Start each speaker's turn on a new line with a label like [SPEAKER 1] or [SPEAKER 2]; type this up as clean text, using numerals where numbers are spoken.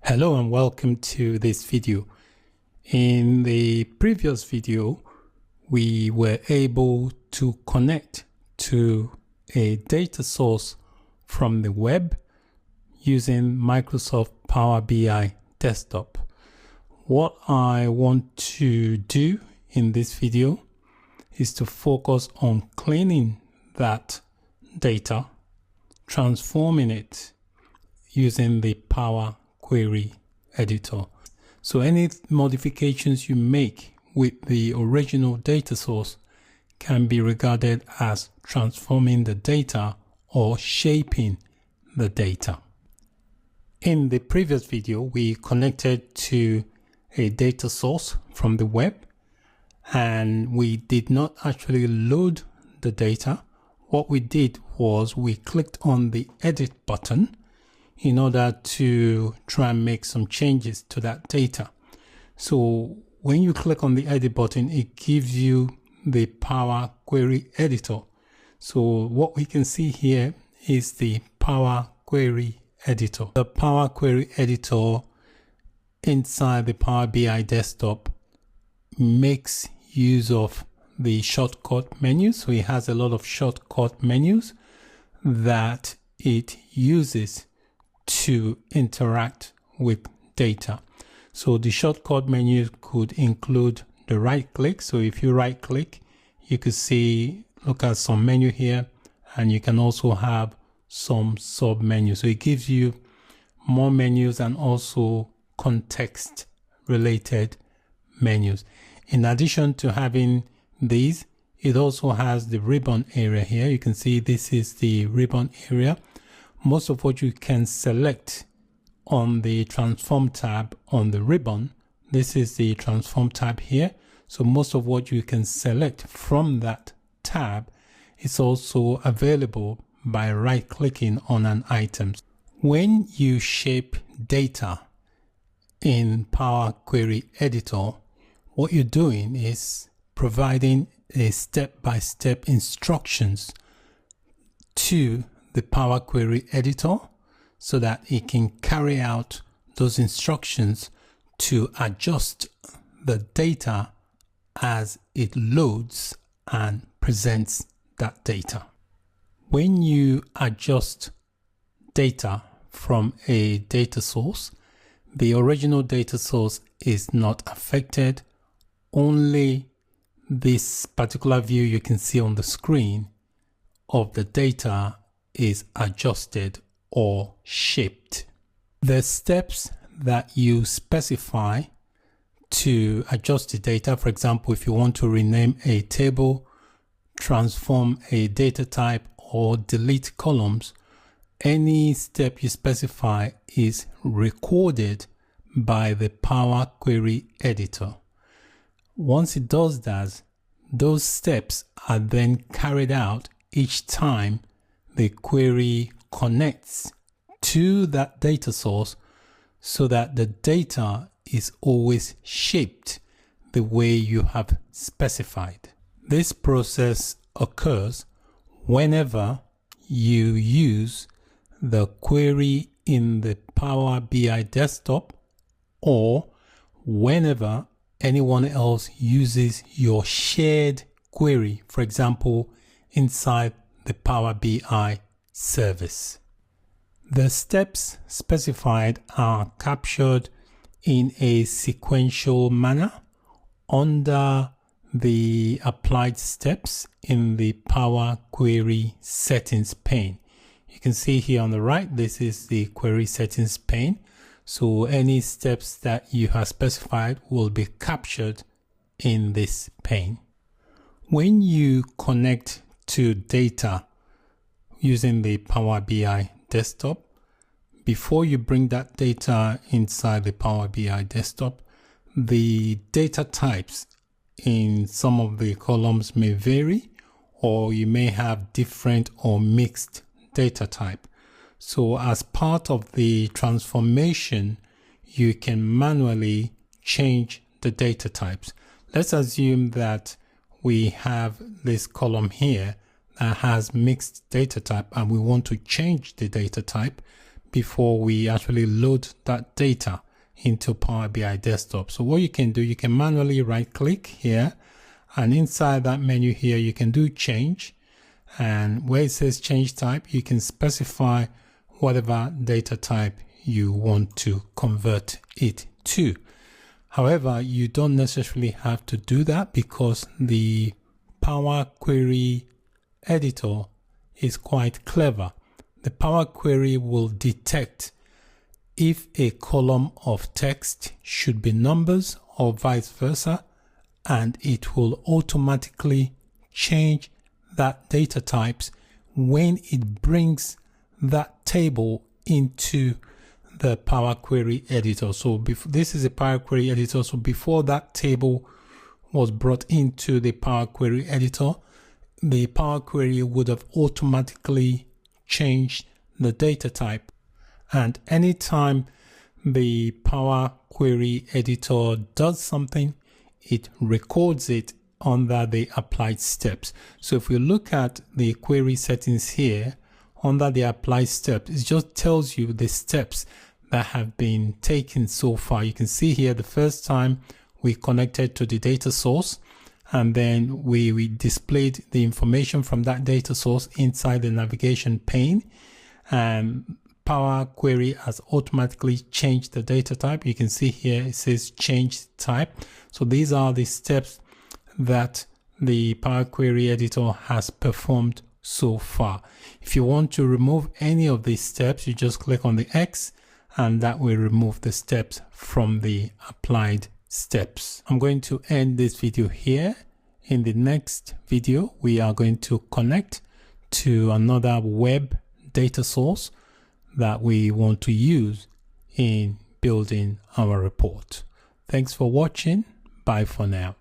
[SPEAKER 1] Hello and welcome to this video. In the previous video, we were able to connect to a data source from the web using Microsoft Power BI Desktop. What I want to do in this video is to focus on cleaning that data, transforming it using the Power Query editor. So any modifications you make with the original data source can be regarded as transforming the data or shaping the data. In the previous video, we connected to a data source from the web and we did not actually load the data. What we did was we clicked on the edit button in order to try and make some changes to that data. So when you click on the edit button, it gives you the Power Query editor. So what we can see here is the Power Query editor. The Power Query editor inside the Power BI Desktop makes use of the shortcut menus. So it has a lot of shortcut menus that it uses to interact with data. So the shortcut menus could include the right click. So if you right click, you could see, look at some menu here, and you can also have some sub menus. So it gives you more menus and also context related menus. In addition to having these, it also has the ribbon area here. You can see this is the ribbon area. Most of what you can select on the transform tab on the ribbon, this is the transform tab here. So most of what you can select from that tab is also available by right clicking on an item. When you shape data in Power Query Editor, what you're doing is providing a step-by-step instructions to the Power Query editor so that it can carry out those instructions to adjust the data as it loads and presents that data. When you adjust data from a data source, the original data source is not affected. Only this particular view you can see on the screen of the data is adjusted or shaped. The steps that you specify to adjust the data, for example, if you want to rename a table, transform a data type, or delete columns, any step you specify is recorded by the Power Query editor. Once it does that, those steps are then carried out each time the query connects to that data source so that the data is always shaped the way you have specified. This process occurs whenever you use the query in the Power BI Desktop or whenever anyone else uses your shared query, for example, inside the Power BI service. The steps specified are captured in a sequential manner under the applied steps in the Power Query settings pane. You can see here on the right, this is the query settings pane. So any steps that you have specified will be captured in this pane. When you connect to data using the Power BI Desktop, before you bring that data inside the Power BI Desktop, the data types in some of the columns may vary, or you may have different or mixed data type. So as part of the transformation, you can manually change the data types. Let's assume that we have this column here that has mixed data type and we want to change the data type. before we actually load that data into Power BI Desktop. So what you can do, you can manually right click here, and inside that menu here you can do change, and where it says change type you can specify whatever data type you want to convert it to. However, you don't necessarily have to do that because the Power Query editor is quite clever. The Power Query will detect if a column of text should be numbers or vice versa, and it will automatically change that data types when it brings that table into the Power Query editor. So this is a Power Query editor. So before that table was brought into the Power Query editor, the Power Query would have automatically changed the data type. And anytime the Power Query editor does something, it records it under the applied steps. So if we look at the query settings here, under the applied steps, it just tells you the steps that have been taken so far. You can see here the first time we connected to the data source, and then we displayed the information from that data source inside the navigation pane, and Power Query has automatically changed the data type. You can see here it says change type. So these are the steps that the Power Query editor has performed so far. If you want to remove any of these steps, you just click on the X, and that will remove the steps from the applied steps. I'm going to end this video here. In the next video, we are going to connect to another web data source that we want to use in building our report. Thanks for watching. Bye for now.